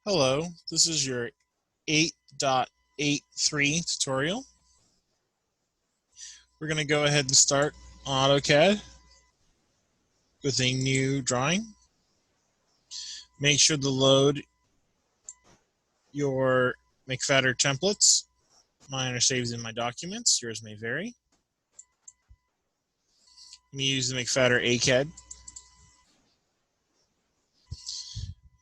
Hello, this is your 8.83 tutorial. We're going to go ahead and start AutoCAD with a new drawing. Make sure to load your McFatter templates. Mine are saved in my documents. Yours may vary. I'm going to use the McFatter ACAD.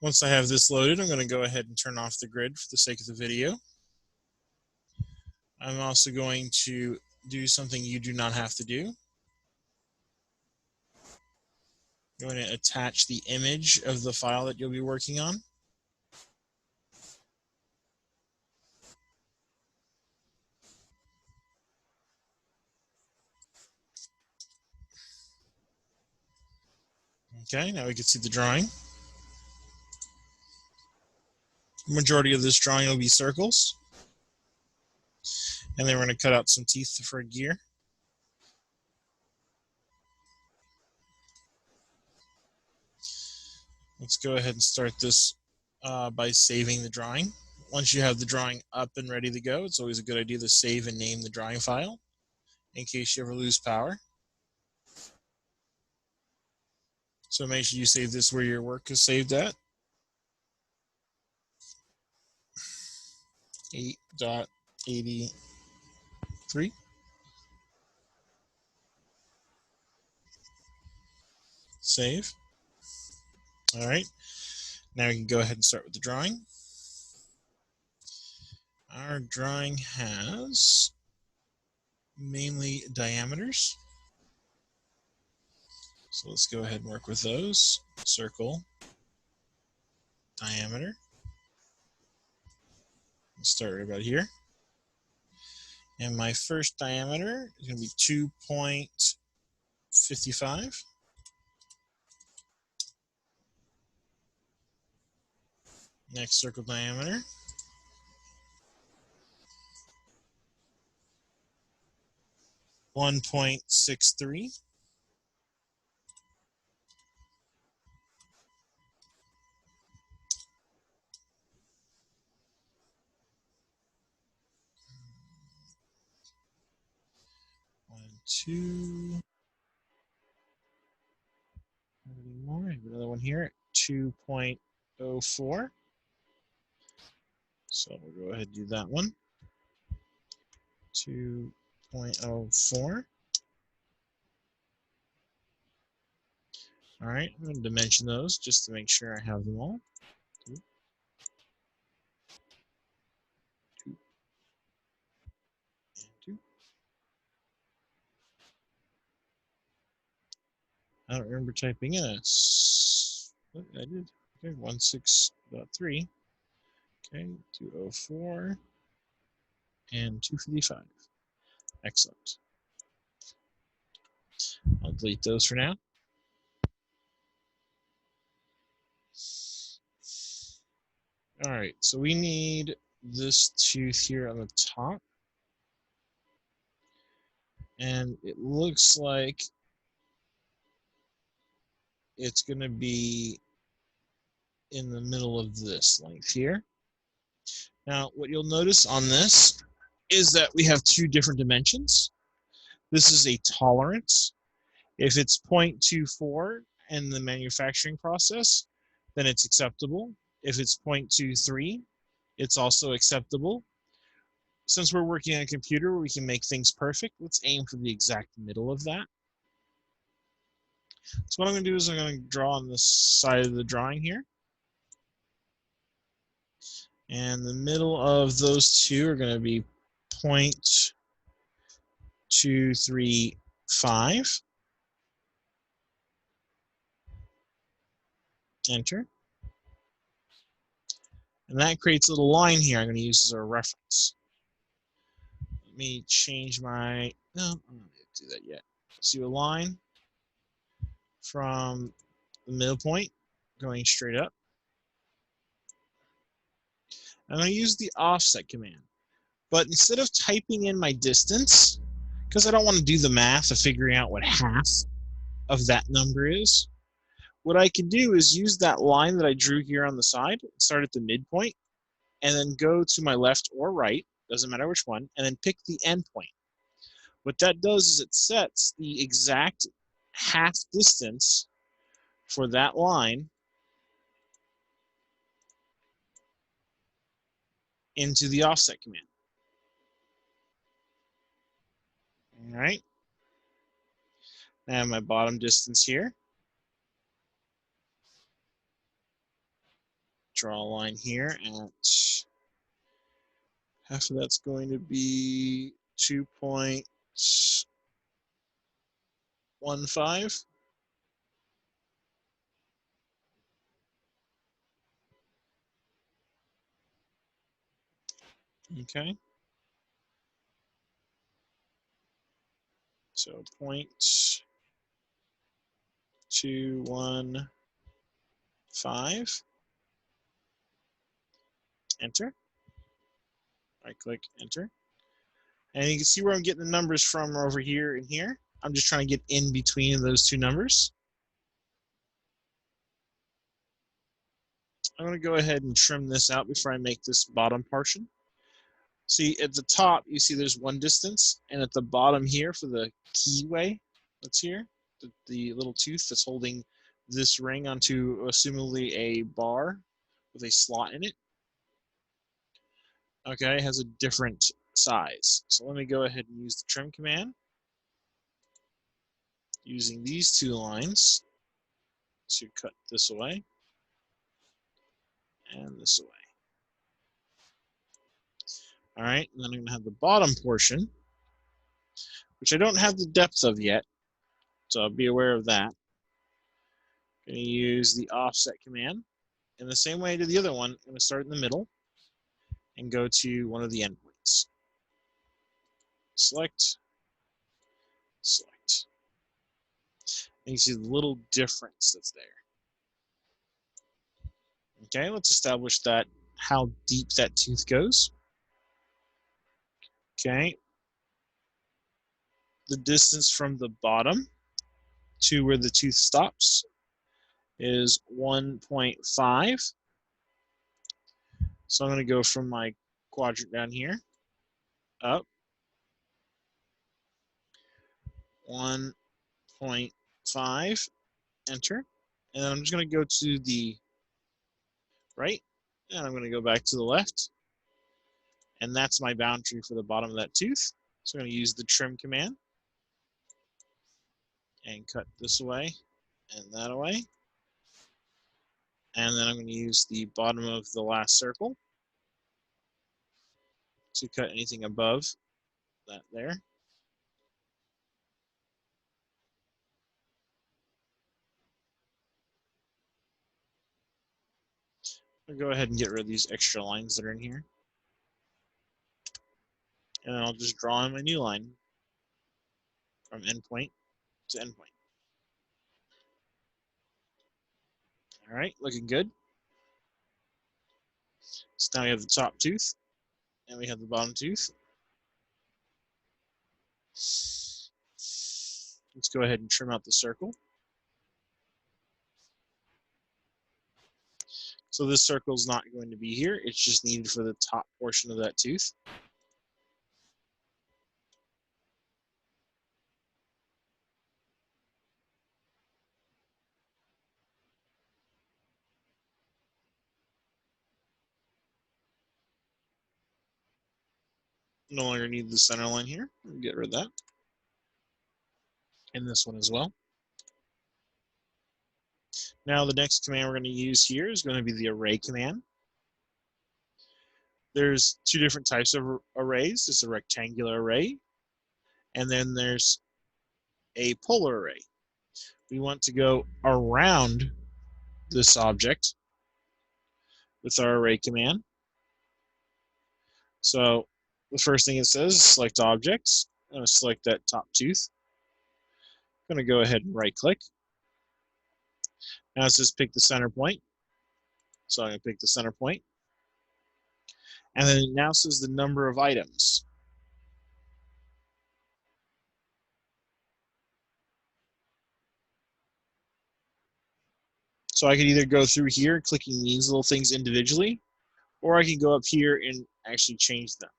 Once I have this loaded, I'm going to go ahead and turn off the grid for the sake of the video. I'm also going to do something you do not have to do. I'm going to attach the image of the file that you'll be working on. Okay, now we can see the drawing. The majority of this drawing will be circles. And then we're going to cut out some teeth for a gear. Let's go ahead and start this by saving the drawing. Once you have the drawing up and ready to go, it's always a good idea to save and name the drawing file in case you ever lose power. So make sure you save this where your work is saved at. 8.83. Save. All right. Now we can go ahead and start with the drawing. Our drawing has mainly diameters. So let's go ahead and work with those. Circle, diameter. Let's start right about here. And my first diameter is going to be 2.55. Next circle diameter. 1.63. Two. More. I have another one here. 2.04. So we'll go ahead and do that one. 2.04. All right, I'm going to dimension those just to make sure I have them all. 2, 2, and 2. I don't remember typing in it. Oh, I did. Okay, 16.3. Okay, 204 and 255. Excellent. I'll delete those for now. All right, so we need this tooth here on the top. And it looks like it's going to be in the middle of this length here. Now, what you'll notice on this is that we have two different dimensions. This is a tolerance. If it's 0.24 in the manufacturing process, then it's acceptable. If it's 0.23, it's also acceptable. Since we're working on a computer, we can make things perfect. Let's aim for the exact middle of that. So what I'm going to do is I'm going to draw on this side of the drawing here. And the middle of those two are going to be 0.235. Enter. And that creates a little line here I'm going to use as a reference. Let me change my, no, I'm not going to do that yet. Let's do a line from the middle point going straight up. I'm going to use the offset command. But instead of typing in my distance, because I don't want to do the math of figuring out what half of that number is, what I can do is use that line that I drew here on the side, start at the midpoint, and then go to my left or right, doesn't matter which one, and then pick the endpoint. What that does is it sets the exact half distance for that line into the offset command. All right. I have my bottom distance here. Draw a line here at half of that's going to be 2.15. Okay. So 0.215. Enter. Right click, enter. And you can see where I'm getting the numbers from over here and here. I'm just trying to get in between those two numbers. I'm going to go ahead and trim this out before I make this bottom portion. See, at the top, you see there's one distance, and at the bottom here for the keyway that's here, the little tooth that's holding this ring onto assumably a bar with a slot in it, okay, has a different size. So let me go ahead and use the trim command using these two lines to cut this away and this away. All right, and then I'm going to have the bottom portion, which I don't have the depth of yet, so be aware of that. I'm going to use the offset command. In the same way I did the other one, I'm going to start in the middle and go to one of the endpoints. Select, select. And you see the little difference that's there. Okay, let's establish that how deep that tooth goes. Okay, the distance from the bottom to where the tooth stops is 1.5. So I'm going to go from my quadrant down here up 1.5, enter. And then I'm just going to go to the right, and I'm going to go back to the left. And that's my boundary for the bottom of that tooth. So I'm going to use the trim command and cut this away and that away. And then I'm going to use the bottom of the last circle to cut anything above that there. I'll go ahead and get rid of these extra lines that are in here. And then I'll just draw in my new line from endpoint to endpoint. All right, looking good. So now we have the top tooth and we have the bottom tooth. Let's go ahead and trim out the circle. So this circle is not going to be here. It's just needed for the top portion of that tooth. No longer need the center line here. Get rid of that. And this one as well. Now the next command we're going to use here is going to be the array command. There's two different types of arrays. There's a rectangular array, and then there's a polar array. We want to go around this object with our array command. So the first thing it says is select objects. I'm going to select that top tooth. I'm going to go ahead and right click. Now it says pick the center point. So I'm going to pick the center point. And then it now says the number of items. So I could either go through here, clicking these little things individually, or I can go up here and actually change them.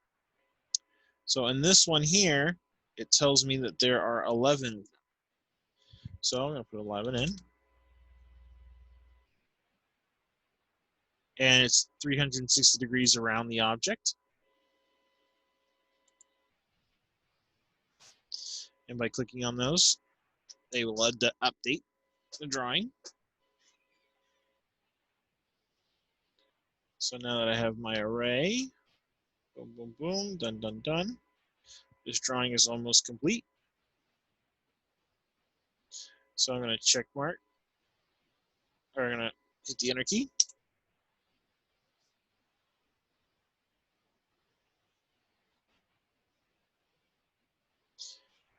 So in this one here, it tells me that there are 11 of them. So I'm going to put 11 in. And it's 360 degrees around the object. And by clicking on those, they will update the drawing. So now that I have my array, boom, boom, boom, done, done, done. This drawing is almost complete. So I'm going to check mark, or I'm going to hit the enter key.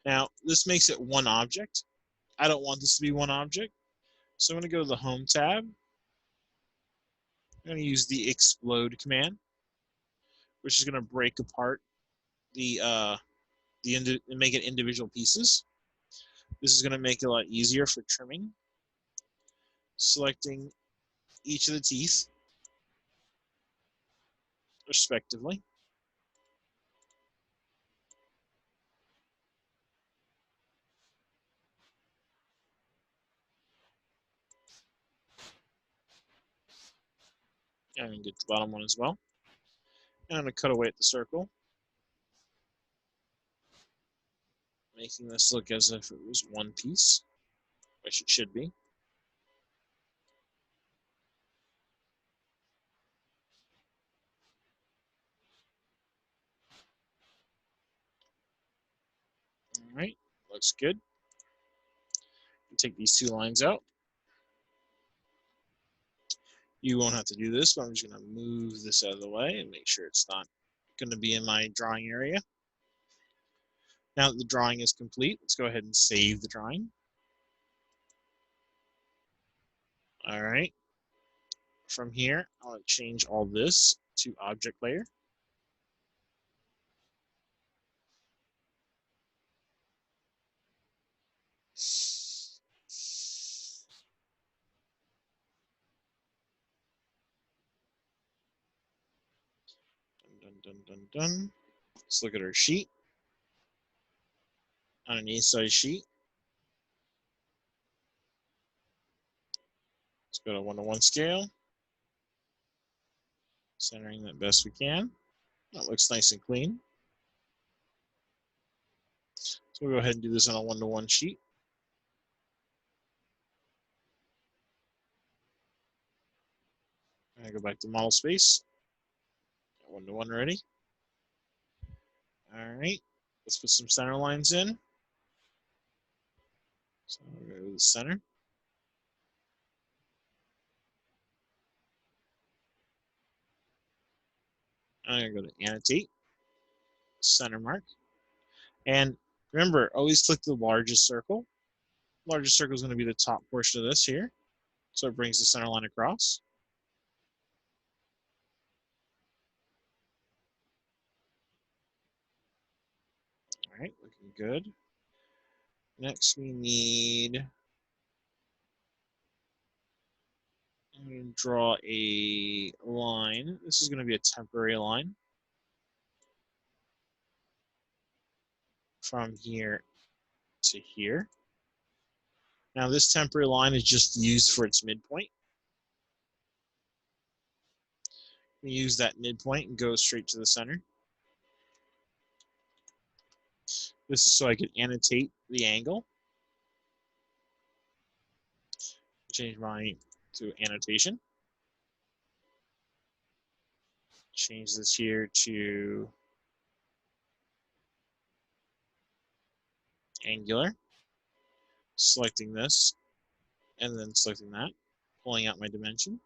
Now, this makes it one object. I don't want this to be one object. So I'm going to go to the Home tab. I'm going to use the explode command, which is going to break apart the and make it individual pieces. This is going to make it a lot easier for trimming. Selecting each of the teeth respectively. And I'm going to get the bottom one as well. And I'm going to cut away at the circle, making this look as if it was one piece, which it should be. All right, looks good. Take these two lines out. You won't have to do this, but I'm just going to move this out of the way and make sure it's not going to be in my drawing area. Now that the drawing is complete, let's go ahead and save the drawing. All right. From here, I'll change all this to object layer. Dun, dun, dun, dun. Let's look at our sheet. On an A-size sheet, let's go to 1:1 scale, centering that best we can. That looks nice and clean. So we'll go ahead and do this on a 1:1 sheet. I go back to model space. 1:1 ready. All right, let's put some center lines in. So we'll go to the center. I'm gonna go to annotate, center mark. And remember, always click the largest circle. Largest circle is going to be the top portion of this here. So it brings the center line across. All right, looking good. Next, we need, I'm going to draw a line. This is going to be a temporary line from here to here. Now, this temporary line is just used for its midpoint. We use that midpoint and go straight to the center. This is so I can annotate the angle. Change mine to annotation. Change this here to angular. Selecting this and then selecting that, pulling out my dimension.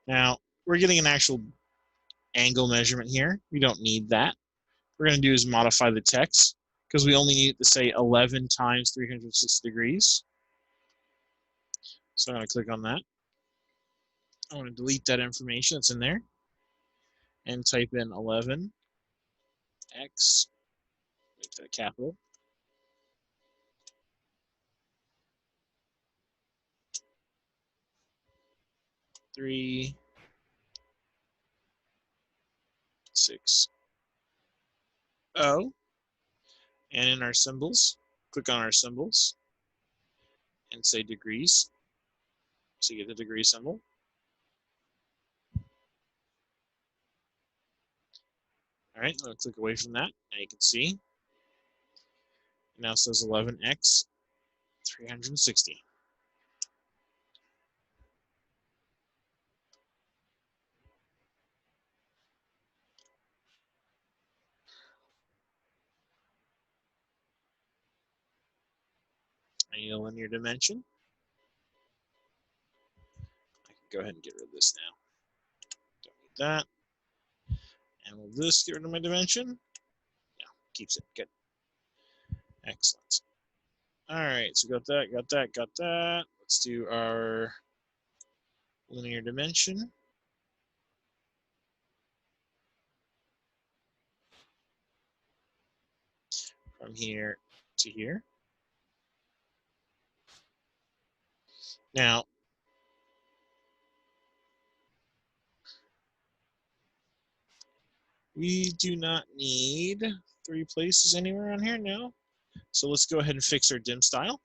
Now, we're getting an actual angle measurement here. We don't need that. What we're going to do is modify the text because we only need to say 11 times 360 degrees. So I'm going to click on that. I want to delete that information that's in there and type in 11x Make that capital. Three, 6, 0. And in our symbols, click on our symbols and say degrees. So you get the degree symbol. All right, I'm going to click away from that. Now you can see it now says 11x 360. I need a linear dimension. I can go ahead and get rid of this now. Don't need that. And will this get rid of my dimension? No, keeps it. Good. Excellent. All right, so got that, got that, got that. Let's do our linear dimension. From here to here. Now, we do not need 3 places anywhere on here, no. So let's go ahead and fix our dim style.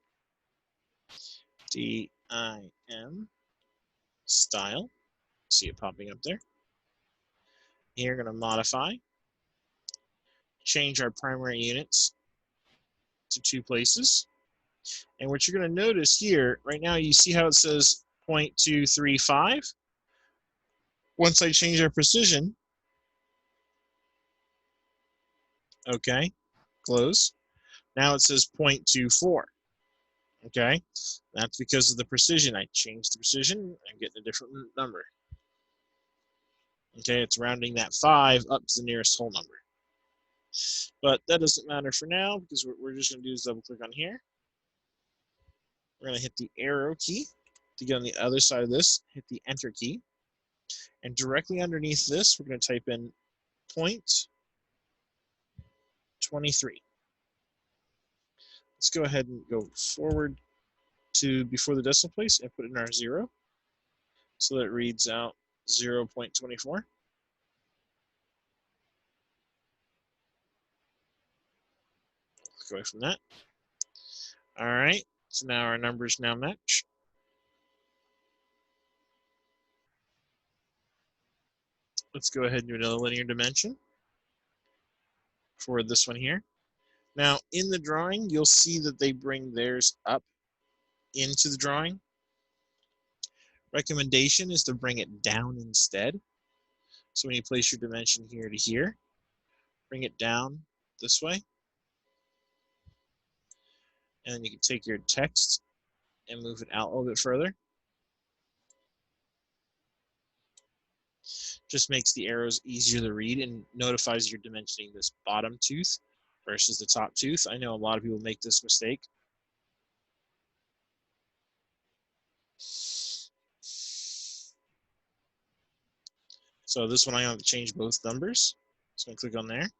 DIM style. See it popping up there. Here, we're going to modify. Change our primary units to 2 places. And what you're going to notice here, right now, you see how it says 0.235? Once I change our precision, okay, close. Now it says 0.24, okay? That's because of the precision. I changed the precision, I'm getting a different number. Okay, it's rounding that 5 up to the nearest whole number. But that doesn't matter for now because what we're just going to do is double click on here. We're going to hit the arrow key to get on the other side of this, hit the enter key. And directly underneath this, we're going to type in 0.23. Let's go ahead and go forward to before the decimal place and put in our 0. So that reads out 0.24. Click away from that. All right, so now our numbers now match. Let's go ahead and do another linear dimension for this one here. Now, in the drawing, you'll see that they bring theirs up into the drawing. Recommendation is to bring it down instead. So when you place your dimension here to here, bring it down this way. And then you can take your text and move it out a little bit further. Just makes the arrows easier to read and notifies you're dimensioning this bottom tooth versus the top tooth. I know a lot of people make this mistake. So this one I have to change both numbers. So I'm going to click on there.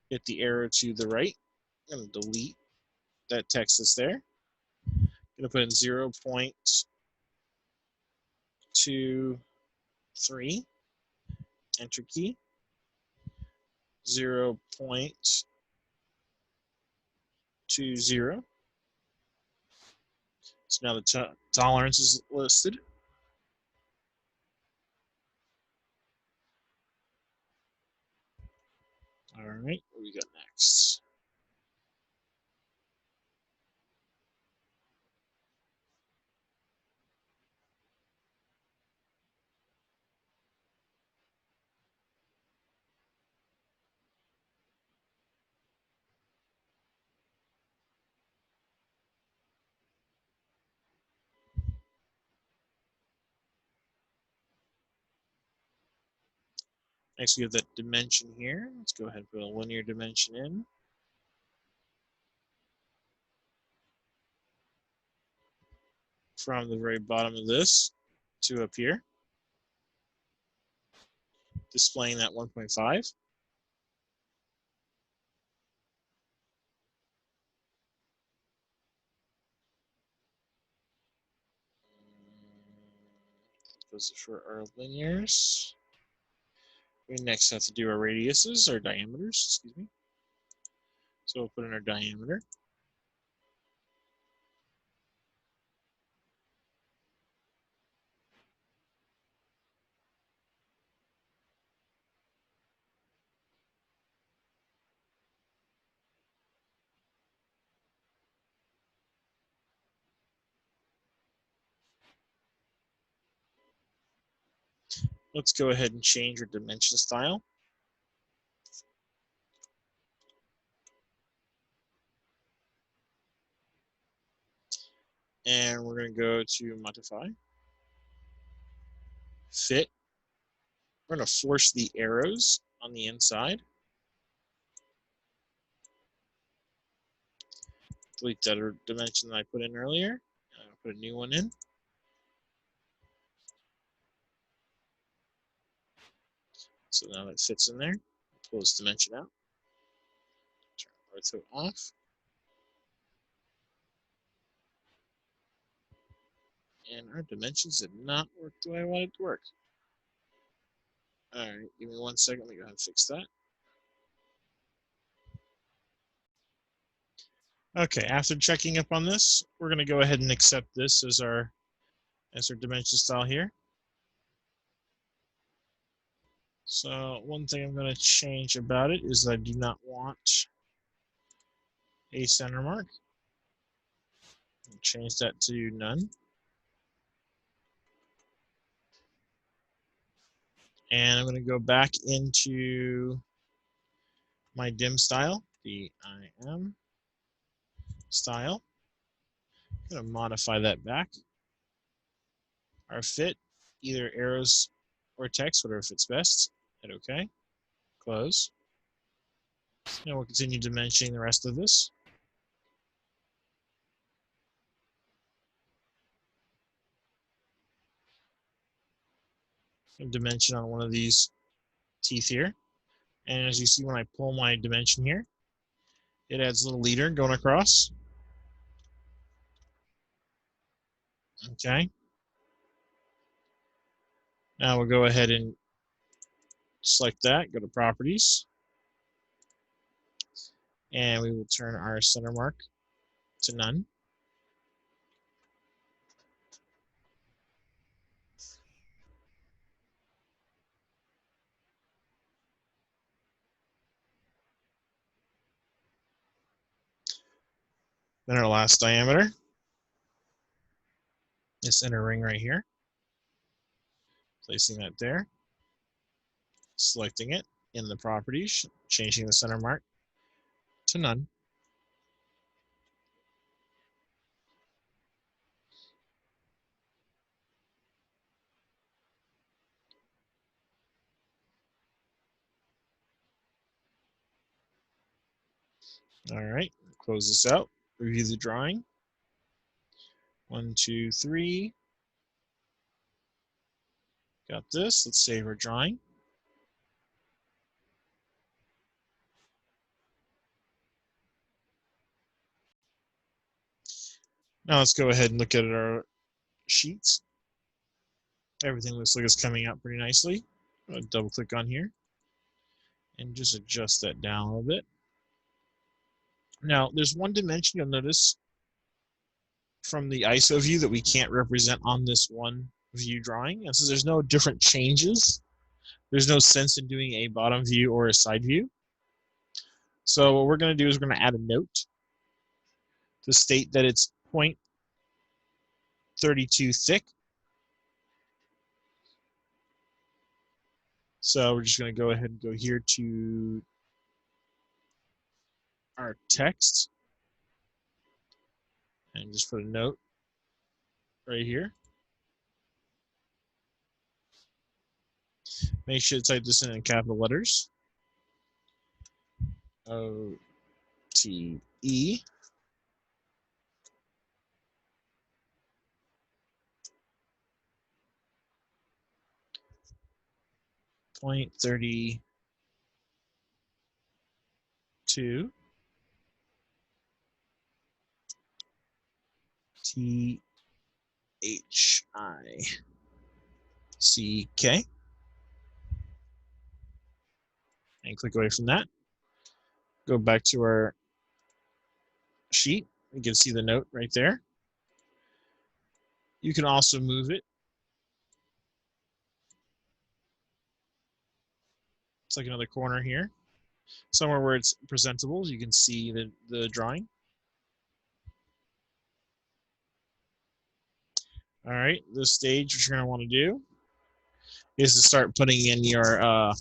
Hit the arrow to the right. I'm going to delete that text that's there. I'm going to put in 0.23. Enter key. 0.20. So now the tolerance is listed. All right, what do we got next? Next, we have that dimension here. Let's go ahead and put a linear dimension in. From the very bottom of this to up here, displaying that 1.5. Those are for our linears. We next have to do our radiuses, our diameters, excuse me. So we'll put in our diameter. Let's go ahead and change our dimension style. And we're going to go to modify, fit. We're going to force the arrows on the inside. Delete that dimension that I put in earlier. I'll put a new one in. So now that fits in there. Pull this dimension out. Turn ortho off. And our dimensions did not work the way I wanted it to work. All right, give me 1 second. Let me go ahead and fix that. Okay, after checking up on this, we're going to go ahead and accept this as our dimension style here. So one thing I'm going to change about it is that I do not want a center mark. Change that to none. And I'm going to go back into my dim style, DIM style. I'm going to modify that back. Our fit, either arrows or text, whatever fits best. Hit OK. Close. And we'll continue dimensioning the rest of this. Dimension on one of these teeth here. And as you see, when I pull my dimension here, it adds a little leader going across. Okay. Now we'll go ahead and select that, go to properties, and we will turn our center mark to none. Then our last diameter, this inner ring right here, placing that there, selecting it in the properties, changing the center mark to none. All right, close this out, review the drawing. 1, 2, 3. Got this. Let's save our drawing. Now let's go ahead and look at our sheets. Everything looks like it's coming out pretty nicely. I'm going to double click on here and just adjust that down a little bit. Now, there's one dimension you'll notice from the ISO view that we can't represent on this one view drawing. And so there's no different changes. There's no sense in doing a bottom view or a side view. So what we're going to do is we're going to add a note to state that it's 0.32 thick. So we're just going to go ahead and go here to our text and just put a note right here. Make sure to type this in capital letters. O-T-E. .32 T-H-I. CK. And click away from that. Go back to our sheet. You can see the note right there. You can also move it. It's like another corner here. Somewhere where it's presentable, you can see the drawing. All right, this stage, what you're going to want to do is to start putting in your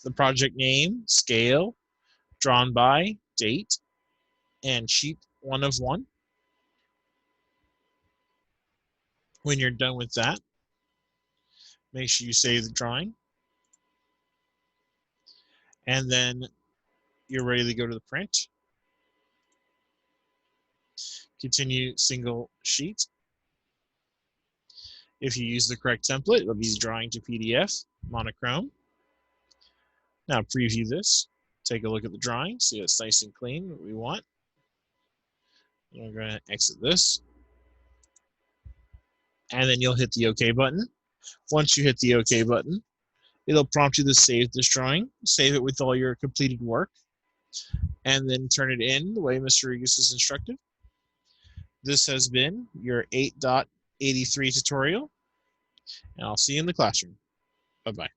the project name, scale, drawn by, date, and sheet 1 of 1. When you're done with that, make sure you save the drawing. And then you're ready to go to the print. Continue single sheet. If you use the correct template, it'll be drawing to PDF, monochrome. Now preview this. Take a look at the drawing, see it's nice and clean, what we want. We're going to exit this. And then you'll hit the OK button. Once you hit the OK button, it'll prompt you to save this drawing, save it with all your completed work, and then turn it in the way Mr. Regas is instructed. This has been your 8.83 tutorial, and I'll see you in the classroom. Bye-bye.